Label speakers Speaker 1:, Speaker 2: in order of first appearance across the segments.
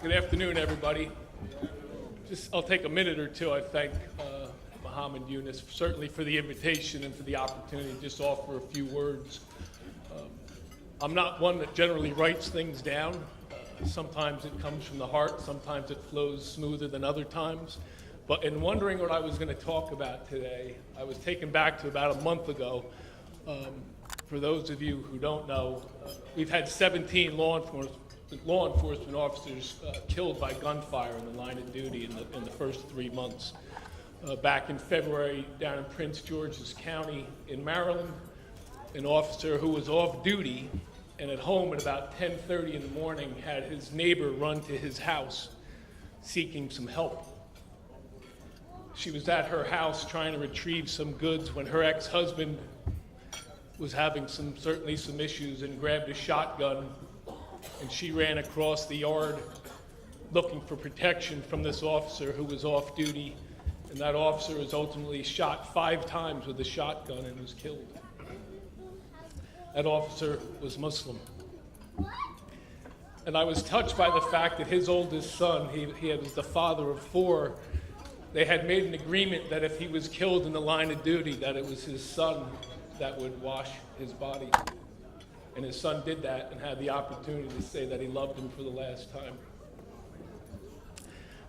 Speaker 1: Good afternoon, everybody. I'll take a minute or two. I thank Muhammad Yunus certainly for the invitation and for the opportunity to just offer a few words. I'm not one that generally writes things down. Sometimes it comes from the heart, sometimes it flows smoother than other times. But in wondering what I was going to talk about today, I was taken back to about a month ago. For those of you who don't know, we've had 17 law enforcement officers killed by gunfire in the line of duty in the first 3 months. Back in February, down in Prince George's County in Maryland, an officer who was off duty and at home at about 10:30 in the morning had his neighbor run to his house seeking some help. She was at her house trying to retrieve some goods when her ex-husband was having certainly some issues and grabbed a shotgun, and she ran across the yard looking for protection from this officer who was off duty, and that officer was ultimately shot 5 times with a shotgun and was killed. That officer was Muslim. And I was touched by the fact that his oldest son, he was the father of 4, they had made an agreement that if he was killed in the line of duty, that it was his son that would wash his body. And his son did that and had the opportunity to say that he loved him for the last time.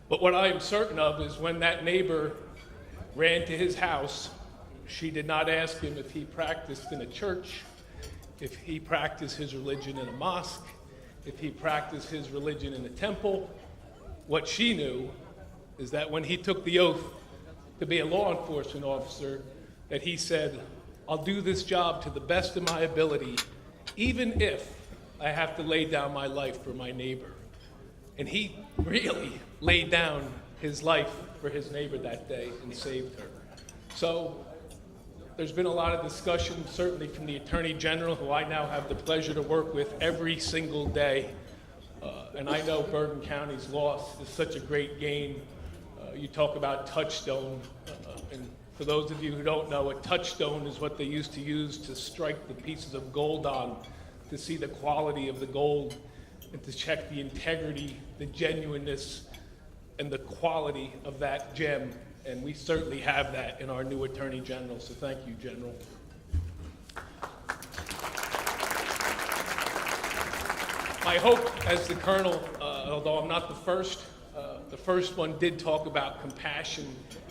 Speaker 1: But what I am certain of is when that neighbor ran to his house, she did not ask him if he practiced in a church, if he practiced his religion in a mosque, if he practiced his religion in a temple. What she knew is that when he took the oath to be a law enforcement officer, that he said, "I'll do this job to the best of my ability, even if I have to lay down my life for my neighbor." And he really laid down his life for his neighbor that day and saved her. So there's been a lot of discussion, certainly from the Attorney General, who I now have the pleasure to work with every single day. And I know Bergen County's loss is such a great gain. You talk about touchstone, and for those of you who don't know, a touchstone is what they used to use to strike the pieces of gold on, to see the quality of the gold and to check the integrity, the genuineness, and the quality of that gem. And we certainly have that in our new Attorney General, so thank you, General. My hope as the Colonel, although I'm not the first one did talk about compassion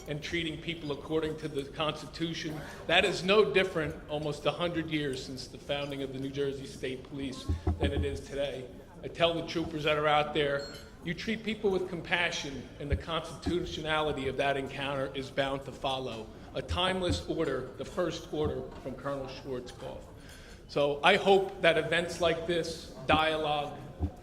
Speaker 1: and treating people according to the Constitution. That is no different almost 100 years since the founding of the New Jersey State Police than it is today. I tell the troopers that are out there, you treat people with compassion, and the constitutionality of that encounter is bound to follow. A timeless order, the first order from Colonel Schwarzkopf. So I hope that events like this, dialogue,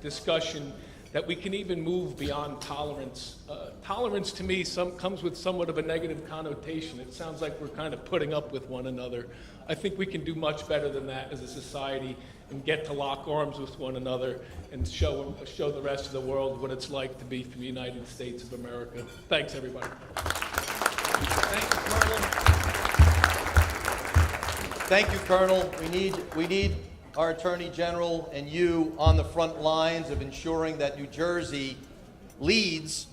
Speaker 1: discussion, that we can even move beyond tolerance. Tolerance to me comes with somewhat of a negative connotation. It sounds like we're kind of putting up with one another. I think we can do much better than that as a society and get to lock arms with one another and show the rest of the world what it's like to be from the United States of America. Thanks, everybody.
Speaker 2: Thank you, Colonel. Thank you, Colonel. We need our Attorney General and you on the front lines of ensuring that New Jersey leads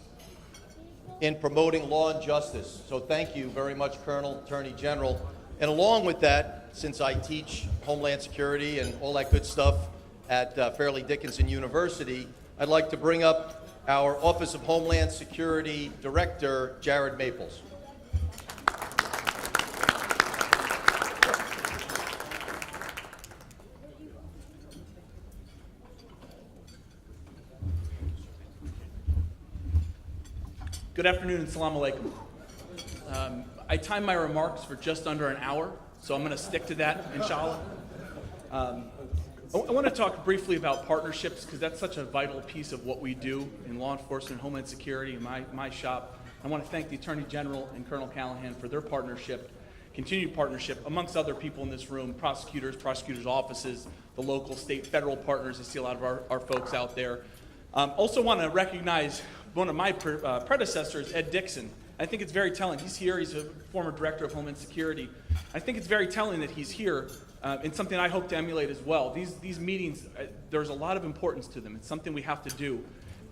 Speaker 2: in promoting law and justice. So thank you very much, Colonel, Attorney General. And along with that, since I teach Homeland Security and all that good stuff at Fairleigh Dickinson University, I'd like to bring up our Office of Homeland Security Director, Jared Maples.
Speaker 3: Good afternoon and salam alaikum. I timed my remarks for just under an hour, so I'm going to stick to that, inshallah. I want to talk briefly about partnerships because that's such a vital piece of what we do in law enforcement, Homeland Security, in my shop. I want to thank the Attorney General and Colonel Callahan for their partnership, continued partnership, amongst other people in this room, prosecutors, prosecutors' offices, the local, state, federal partners. I see a lot of our folks out there. Also want to recognize one of my predecessors, Ed Dixon. I think it's very telling. He's here. He's a former director of Homeland Security. I think it's very telling that he's here, and something I hope to emulate as well. These meetings, there's a lot of importance to them. It's something we have to do.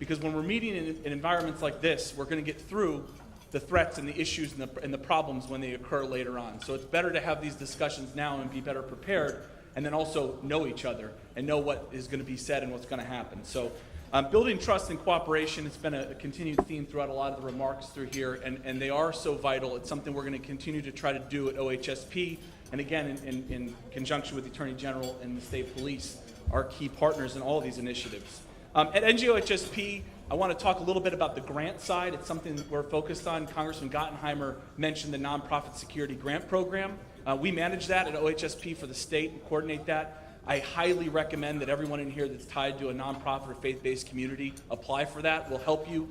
Speaker 3: because when we're meeting in environments like this, we're going to get through the threats and the issues and the problems when they occur later on. So it's better to have these discussions now and be better prepared, and then also know each other and know what is going to be said and what's going to happen. So building trust and cooperation, it's been a continued theme throughout a lot of the remarks through here, and they are so vital. It's something we're going to continue to try to do at OHSP, and again, in conjunction with the Attorney General and the State Police, our key partners in all of these initiatives. At NGOHSP, I want to talk a little bit about the grant side. It's something that we're focused on. Congressman Gottenheimer mentioned the Nonprofit Security Grant Program. We manage that at OHSP for the state and coordinate that. I highly recommend that everyone in here that's tied to a nonprofit or faith-based community apply for that. We'll help you.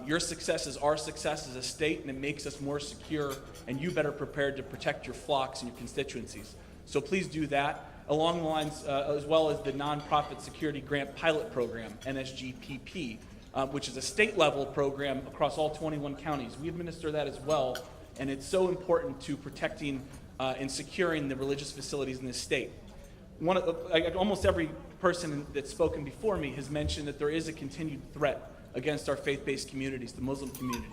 Speaker 3: Your success is our success as a state, and it makes us more secure and you better prepared to protect your flocks and your constituencies. So please do that, along the lines as well as the Nonprofit Security Grant Pilot Program, NSGPP, which is a state-level program across all 21 counties. We administer that as well, and it's so important to protecting and securing the religious facilities in this state. Almost every person that's spoken before me has mentioned that there is a continued threat against our faith-based communities, the Muslim community,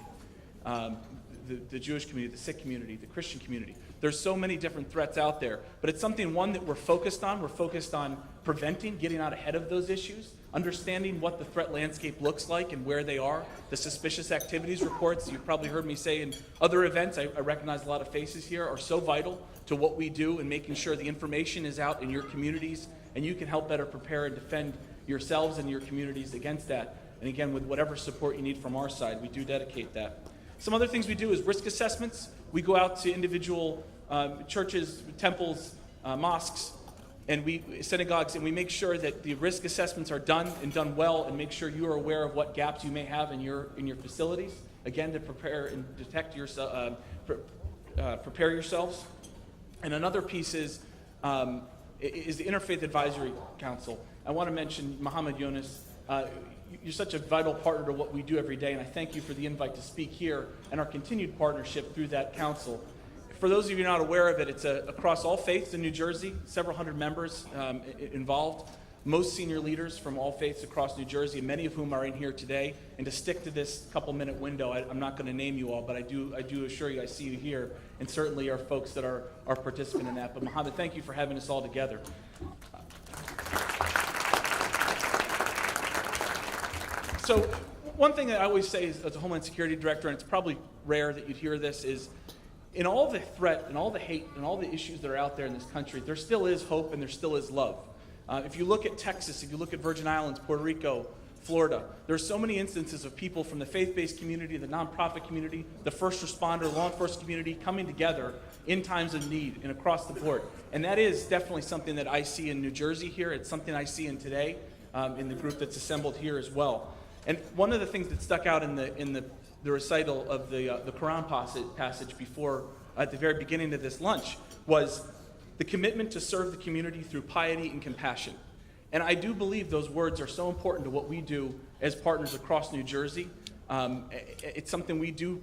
Speaker 3: the Jewish community, the Sikh community, the Christian community. There's so many different threats out there, but it's something, one, that we're focused on. We're focused on preventing, getting out ahead of those issues, understanding what the threat landscape looks like and where they are. The suspicious activities reports, you've probably heard me say in other events, I recognize a lot of faces here, are so vital to what we do and making sure the information is out in your communities and you can help better prepare and defend yourselves and your communities against that. And again, with whatever support you need from our side, we do dedicate that. Some other things we do is risk assessments. We go out to individual churches, temples, mosques, and synagogues, and we make sure that the risk assessments are done and done well, and make sure you are aware of what gaps you may have in your facilities. Again, to prepare and detect yourself, prepare yourselves. And another piece is the Interfaith Advisory Council. I want to mention Muhammad Yunus. You're such a vital partner to what we do every day, and I thank you for the invite to speak here and our continued partnership through that council. For those of you not aware of it, it's across all faiths in New Jersey, several hundred members involved, most senior leaders from all faiths across New Jersey, many of whom are in here today. And to stick to this couple-minute window, I'm not going to name you all, but I do assure you I see you here, and certainly are folks that are participant in that. But Muhammad, thank you for having us all together. So one thing that I always say as a Homeland Security Director, and it's probably rare that you'd hear this, is in all the threat and all the hate and all the issues that are out there in this country, there still is hope and there still is love. If you look at Texas, if you look at Virgin Islands, Puerto Rico, Florida, there's so many instances of people from the faith-based community, the nonprofit community, the first responder, law enforcement community coming together in times of need and across the board. And that is definitely something that I see in New Jersey here. It's something I see in today in the group that's assembled here as well. And one of the things that stuck out in the recital of the Quran passage before, at the very beginning of this lunch, was the commitment to serve the community through piety and compassion. And I do believe those words are so important to what we do as partners across New Jersey. It's something we do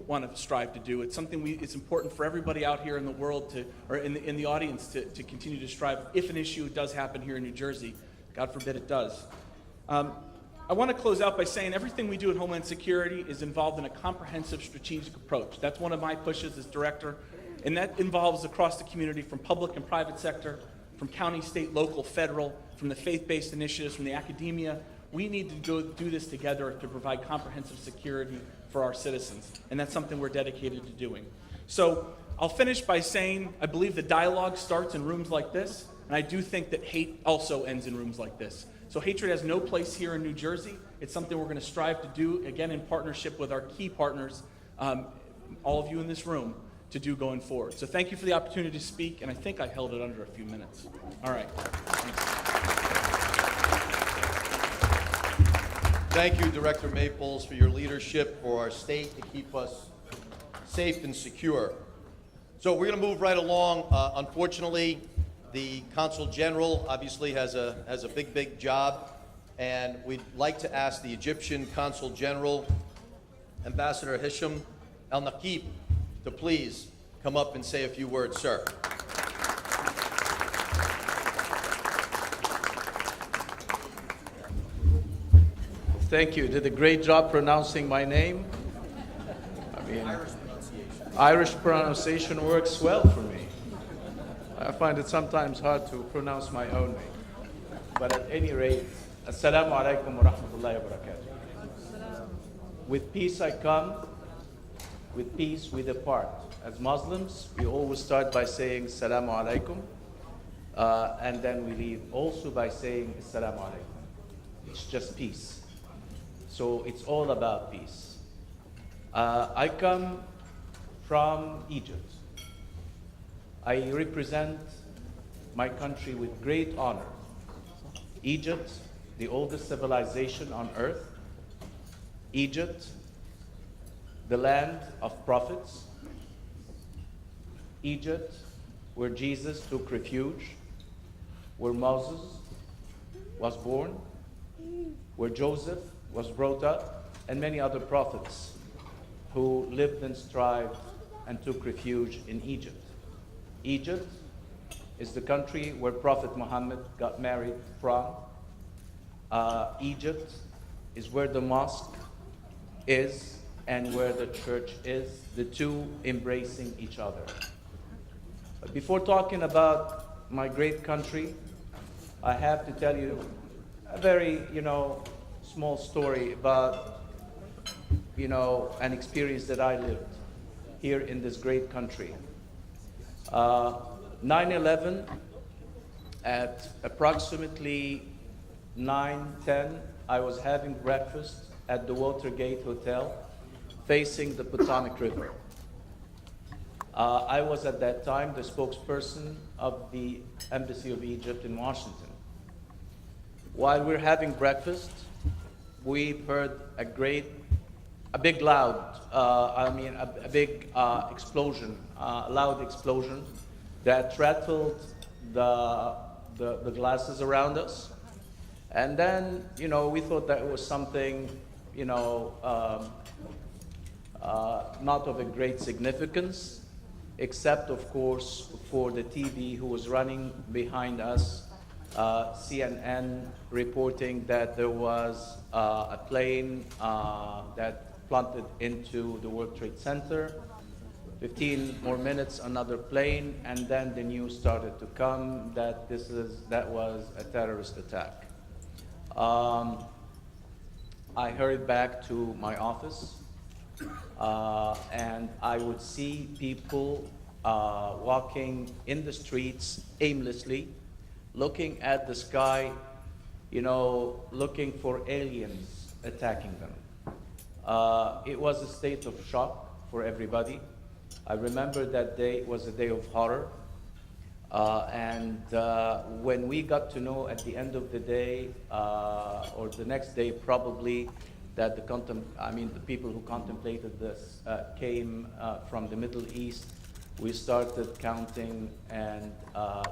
Speaker 3: want to strive to do. It's something it's important for everybody out here in the world or in the audience to continue to strive if an issue does happen here in New Jersey. God forbid it does. I want to close out by saying everything we do in Homeland Security is involved in a comprehensive strategic approach. That's one of my pushes as director, and that involves across the community from public and private sector, from county, state, local, federal, from the faith-based initiatives, from the academia. We need to go do this together to provide comprehensive security for our citizens, and that's something we're dedicated to doing. So I'll finish by saying I believe the dialogue starts in rooms like this, and I do think that hate also ends in rooms like this. So hatred has no place here in New Jersey. It's something we're going to strive to do, again, in partnership with our key partners, all of you in this room, to do going forward. So thank you for the opportunity to speak, and I think I held it under a few minutes. All right. Thanks.
Speaker 2: Thank you, Director Maples, for your leadership for our state to keep us safe and secure. So we're going to move right along. Unfortunately, the Consul General obviously has a big job, and we'd like to ask the Egyptian Consul General, Ambassador Hisham Al-Naqib, to please come up and say a few words, sir.
Speaker 4: Thank you. You did a great job pronouncing my name. I mean, Irish pronunciation works well for me. I find it sometimes hard to pronounce my own name. But at any rate, Assalamu alaikum wa rahmatullahi wa barakatuh. With peace I come, with peace we depart. As Muslims, we always start by saying Assalamu alaikum, and then we leave also by saying Assalamu alaikum. It's just peace. So it's all about peace. I come from Egypt. I represent my country with great honor. Egypt, the oldest civilization on earth. Egypt, the land of prophets. Egypt, where Jesus took refuge, where Moses was born, where Joseph was brought up, and many other prophets who lived and strived and took refuge in Egypt. Egypt is the country where Prophet Muhammad got married from. Egypt is where the mosque is and where the church is, the two embracing each other. But before talking about my great country, I have to tell you a very, small story about, an experience that I lived here in this great country. 9/11, at approximately 9:10, I was having breakfast at the Watergate Hotel facing the Potomac River. I was at that time the spokesperson of the Embassy of Egypt in Washington. While we're having breakfast, we heard a big explosion, a loud explosion that rattled the glasses around us. And then, we thought that it was something, not of a great significance, except, of course, for the TV who was running behind us, CNN reporting that there was a plane that plummeted into the World Trade Center. 15 more minutes, another plane, and then the news started to come that that was a terrorist attack. I hurried back to my office, and I would see people walking in the streets aimlessly, looking at the sky, looking for aliens attacking them. It was a state of shock for everybody. I remember that day was a day of horror. And when we got to know at the end of the day, or the next day probably, that the people who contemplated this came from the Middle East, we started counting and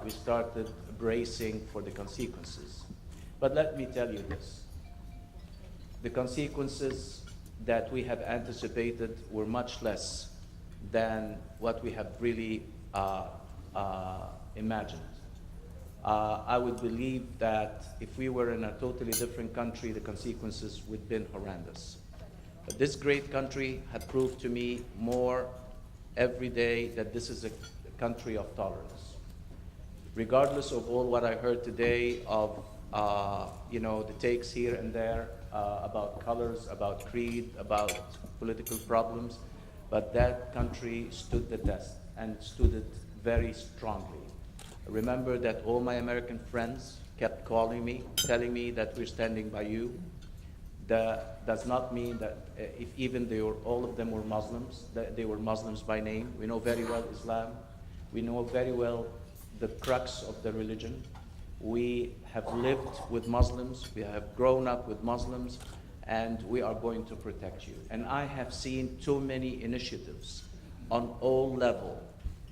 Speaker 4: we started bracing for the consequences. But let me tell you this. The consequences that we have anticipated were much less than what we have really imagined. I would believe that if we were in a totally different country, the consequences would have been horrendous. But this great country had proved to me more every day that this is a country of tolerance. Regardless of all what I heard today of the takes here and there about colors, about creed, about political problems, but that country stood the test and stood it very strongly. Remember that all my American friends kept calling me, telling me that we're standing by you. That does not mean that if even all of them were Muslims, that they were Muslims by name. We know very well Islam. We know very well the crux of the religion. We have lived with Muslims. We have grown up with Muslims, and we are going to protect you. And I have seen too many initiatives on all levels.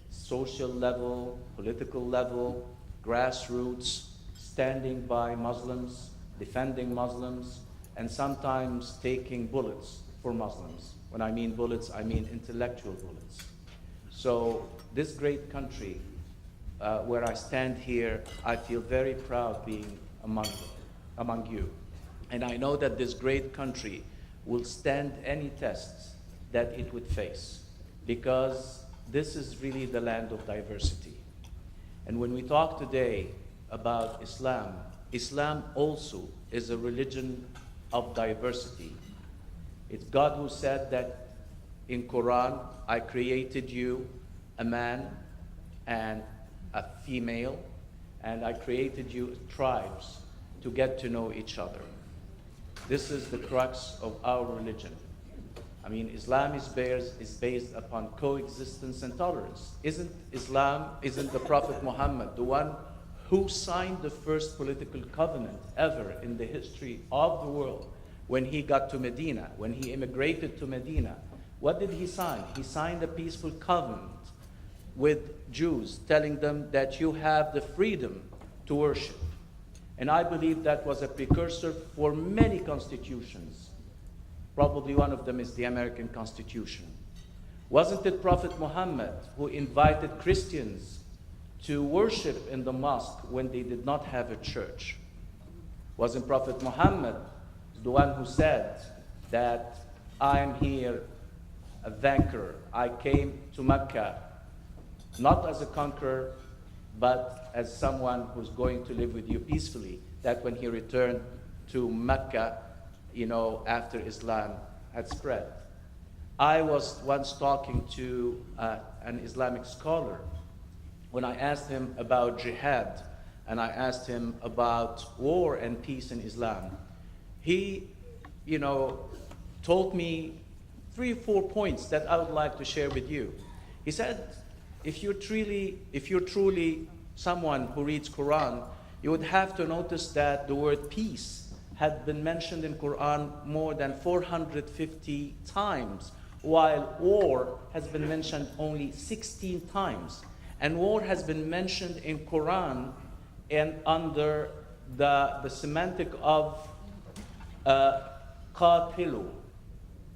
Speaker 4: Social level, political level, grassroots, standing by Muslims, defending Muslims, and sometimes taking bullets for Muslims. When I mean bullets, I mean intellectual bullets. So this great country, where I stand here, I feel very proud being among you. And I know that this great country will stand any tests that it would face, because this is really the land of diversity. And when we talk today about Islam, Islam also is a religion of diversity. It's God who said that in Quran, I created you a man and a female, and I created you tribes to get to know each other. This is the crux of our religion. I mean, Islam is based upon coexistence and tolerance. Isn't the Prophet Muhammad the one who signed the first political covenant ever in the history of the world when he got to Medina, when he immigrated to Medina? What did he sign? He signed a peaceful covenant with Jews, telling them that you have the freedom to worship. And I believe that was a precursor for many constitutions. Probably one of them is the American Constitution. Wasn't it Prophet Muhammad who invited Christians to worship in the mosque when they did not have a church? Wasn't Prophet Muhammad the one who said that I am here a conqueror? I came to Mecca not as a conqueror, but as someone who's going to live with you peacefully. That when he returned to Mecca, after Islam had spread. I was once talking to an Islamic scholar when I asked him about jihad and I asked him about war and peace in Islam. He, told me 3 or 4 points that I would like to share with you. He said, if you're truly someone who reads Quran, you would have to notice that the word peace had been mentioned in Quran more than 450 times, while war has been mentioned only 16 times. And war has been mentioned in Quran and under the semantic of qatilu.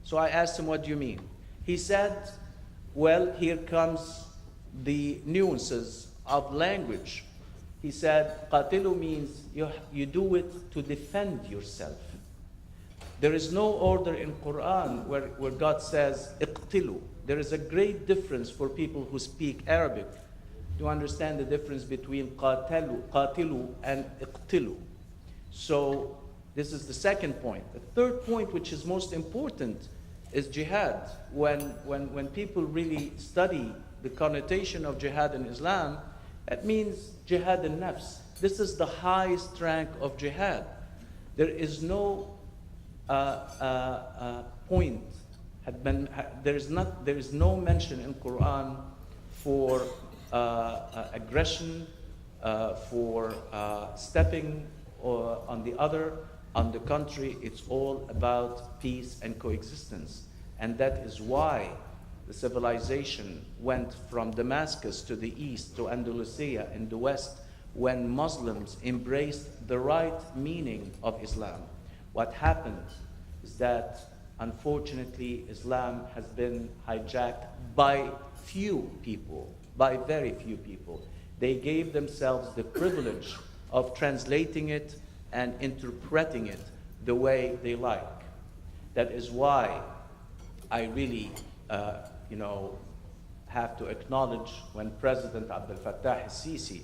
Speaker 4: So I asked him, what do you mean? He said, well, here comes the nuances of language. He said, qatilu means you do it to defend yourself. There is no order in Quran where God says, iqtilu. There is a great difference for people who speak Arabic to understand the difference between qatilu and iqtilu. So this is the second point. The third point, which is most important, is jihad. When people really study the connotation of jihad in Islam, that means jihad al-nafs. This is the highest rank of jihad. There is no point, there is no mention in Quran for aggression, for stepping on the other. On the contrary, it's all about peace and coexistence. And that is why the civilization went from Damascus to the east to Andalusia in the west, when Muslims embraced the right meaning of Islam. What happened is that, unfortunately, Islam has been hijacked by few people, by very few people. They gave themselves the privilege of translating it and interpreting it the way they like. That is why I really have to acknowledge when President Abdel Fattah al-Sisi,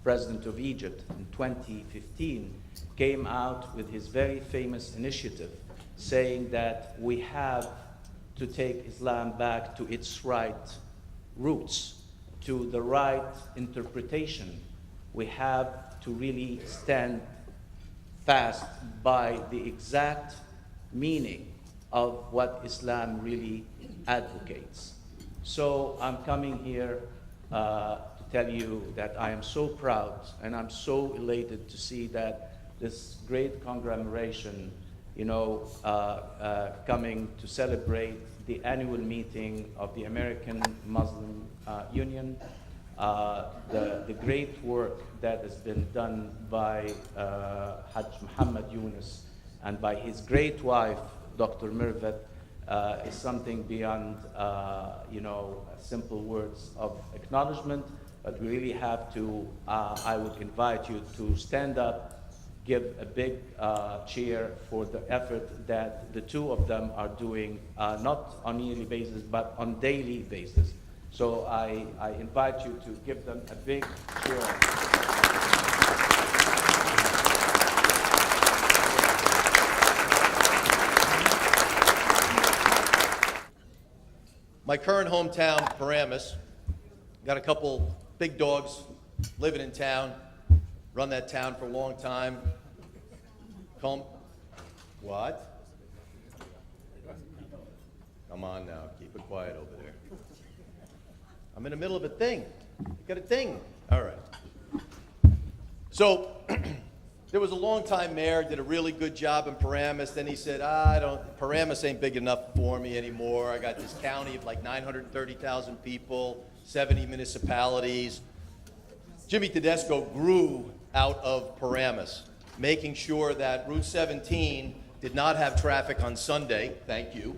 Speaker 4: President of Egypt in 2015, came out with his very famous initiative saying that we have to take Islam back to its right roots, to the right interpretation. We have to really stand fast by the exact meaning of what Islam really advocates. So I'm coming here to tell you that I am so proud and I'm so elated to see that this great conglomeration, coming to celebrate the annual meeting of the American Muslim Union, the great work that has been done by Hajj Muhammad Yunus and by his great wife, Dr. Mirvat, is something beyond, simple words of acknowledgement, but we really have to, I would invite you to stand up give a big cheer for the effort that the two of them are doing, not on a yearly basis, but on daily basis. So I invite you to give them a big cheer.
Speaker 2: My current hometown, Paramus, got a couple big dogs living in town, run that town for a long time. What? Come on now, keep it quiet over there. I'm in the middle of a thing. You got a thing. All right. So, there was a long-time mayor, did a really good job in Paramus. Then he said, Paramus ain't big enough for me anymore. I got this county of like 930,000 people, 70 municipalities. Jimmy Tedesco grew out of Paramus, making sure that Route 17 did not have traffic on Sunday, thank you.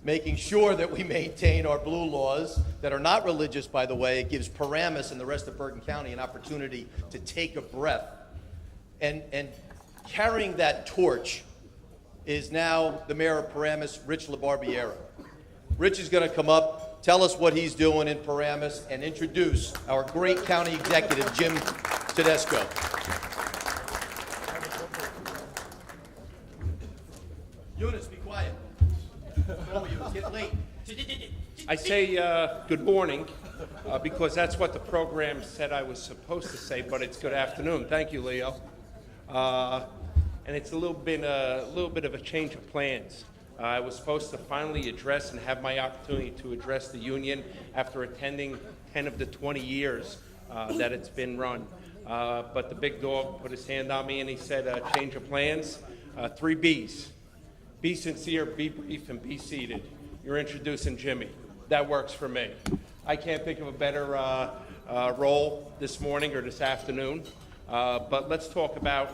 Speaker 2: Making sure that we maintain our blue laws that are not religious, by the way. It gives Paramus and the rest of Bergen County an opportunity to take a breath. And carrying that torch is now the mayor of Paramus, Rich LaBarbiera. Rich is going to come up, tell us what he's doing in Paramus, and introduce our great county executive, Jim Tedesco. Eunice, be quiet. Oh, you, it's getting late.
Speaker 5: I say good morning because that's what the program said I was supposed to say, but it's good afternoon. Thank you, Leo. And it's a little bit of a change of plans. I was supposed to finally address and have my opportunity to address the union after attending 10 of the 20 years that it's been run. But the big dog put his hand on me and he said, change of plans, 3 B's. Be sincere, be brief, and be seated. You're introducing Jimmy. That works for me. I can't think of a better role this morning or this afternoon. But let's talk about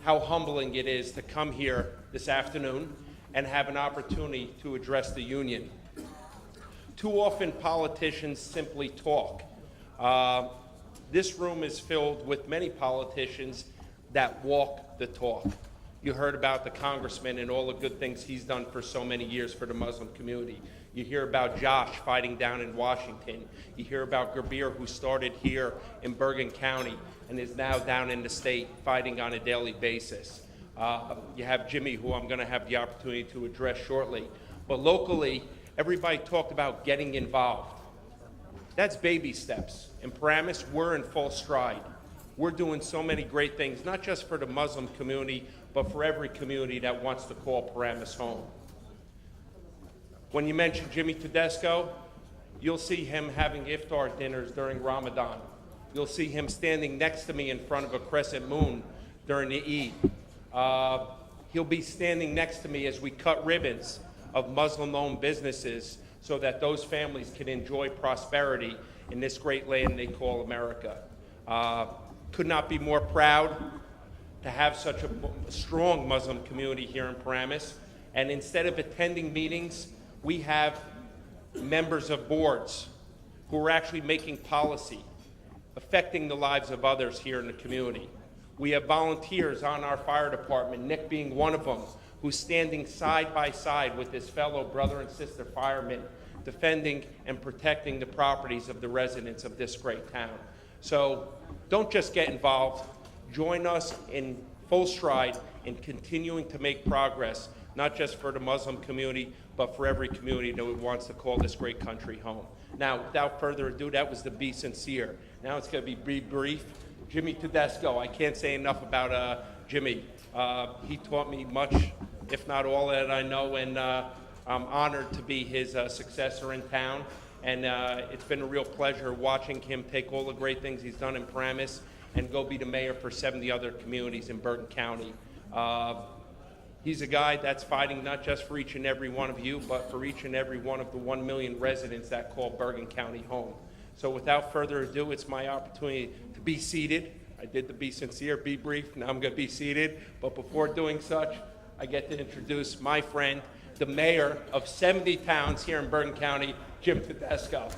Speaker 5: how humbling it is to come here this afternoon and have an opportunity to address the union. Too often politicians simply talk. This room is filled with many politicians that walk the talk. You heard about the congressman and all the good things he's done for so many years for the Muslim community. You hear about Josh fighting down in Washington. You hear about Gerbir, who started here in Bergen County and is now down in the state fighting on a daily basis. You have Jimmy, who I'm going to have the opportunity to address shortly. But locally, everybody talked about getting involved. That's baby steps. In Paramus, we're in full stride. We're doing so many great things, not just for the Muslim community, but for every community that wants to call Paramus home. When you mention Jimmy Tedesco, you'll see him having iftar dinners during Ramadan. You'll see him standing next to me in front of a crescent moon during the Eid. He'll be standing next to me as we cut ribbons of Muslim-owned businesses so that those families can enjoy prosperity in this great land they call America. Could not be more proud to have such a strong Muslim community here in Paramus. And instead of attending meetings, we have members of boards who are actually making policy, affecting the lives of others here in the community. We have volunteers on our fire department, Nick being one of them, who's standing side by side with his fellow brother and sister firemen, defending and protecting the properties of the residents of this great town. So don't just get involved. Join us in full stride in continuing to make progress, not just for the Muslim community, but for every community that wants to call this great country home. Now, without further ado, that was the be sincere. Now it's going to be brief. Jimmy Tedesco, I can't say enough about Jimmy. He taught me much, if not all that I know, and I'm honored to be his successor in town. And it's been a real pleasure watching him take all the great things he's done in Paramus and go be the mayor for 70 other communities in Bergen County. He's a guy that's fighting not just for each and every one of you, but for each and every one of the 1 million residents that call Bergen County home. So without further ado, it's my opportunity to be seated. I did the be sincere, be brief, now I'm gonna be seated. But before doing such, I get to introduce my friend, the mayor of 70 towns here in Bergen County, Jim Tedesco.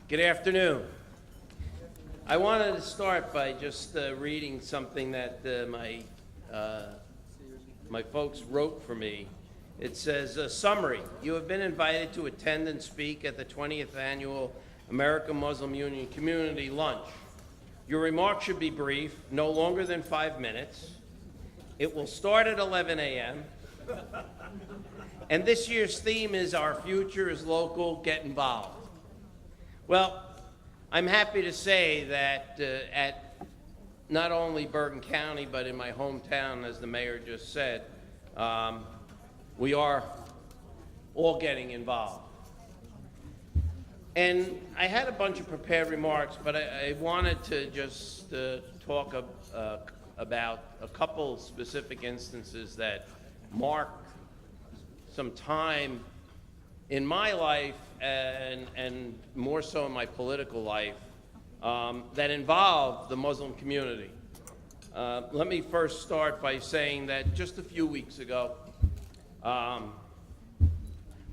Speaker 6: Good afternoon. I wanted to start by just reading something that my folks wrote for me. It says, summary, you have been invited to attend and speak at the 20th Annual American Muslim Union Community Lunch. Your remarks should be brief, no longer than 5 minutes. It will start at 11 a.m. And this year's theme is Our Future is Local, Get Involved. Well, I'm happy to say that at not only Bergen County, but in my hometown, as the mayor just said, we are all getting involved. And I had a bunch of prepared remarks, but I wanted to just talk about a couple specific instances that mark some time in my life and more so in my political life that involve the Muslim community. Let me first start by saying that just a few weeks ago,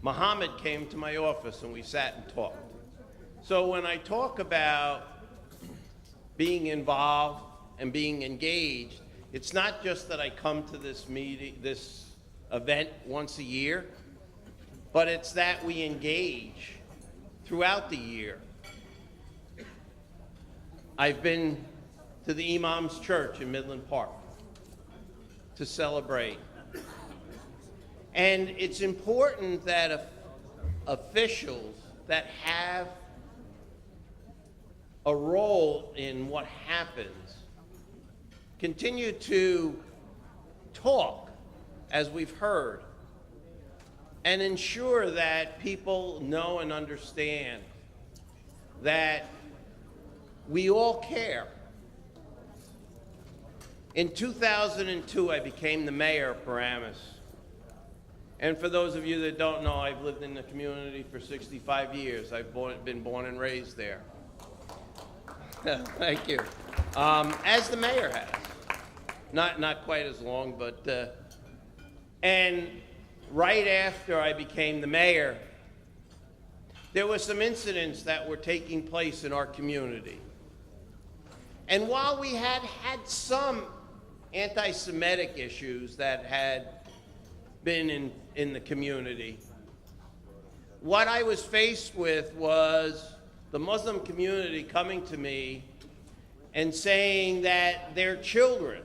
Speaker 6: Muhammad came to my office and we sat and talked. So when I talk about being involved and being engaged, it's not just that I come to this meeting, this event once a year, but it's that we engage throughout the year. I've been to the Imam's Church in Midland Park to celebrate. And it's important that officials that have a role in what happens continue to talk, as we've heard, and ensure that people know and understand that we all care. In 2002, I became the mayor of Paramus. And for those of you that don't know, I've lived in the community for 65 years. I've been born and raised there. Thank you. As the mayor has. Not quite as long, but... and right after I became the mayor, there were some incidents that were taking place in our community. And while we had some anti-Semitic issues that had been in the community, what I was faced with was the Muslim community coming to me and saying that their children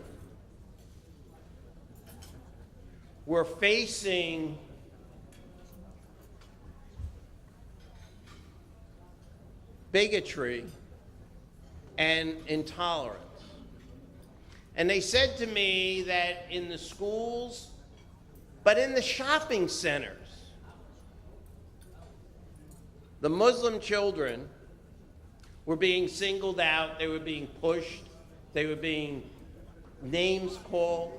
Speaker 6: were facing bigotry and intolerance. And they said to me that in the schools, but in the shopping centers, the Muslim children were being singled out, they were being pushed, they were being names called.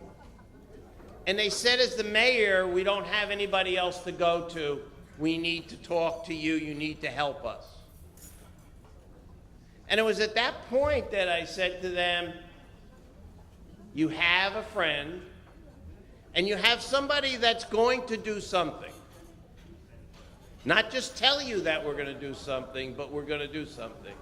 Speaker 6: And they said, as the mayor, we don't have anybody else to go to. We need to talk to you. You need to help us. And it was at that point that I said to them, you have a friend, and you have somebody that's going to do something. Not just tell you that we're going to do something, but we're going to do something.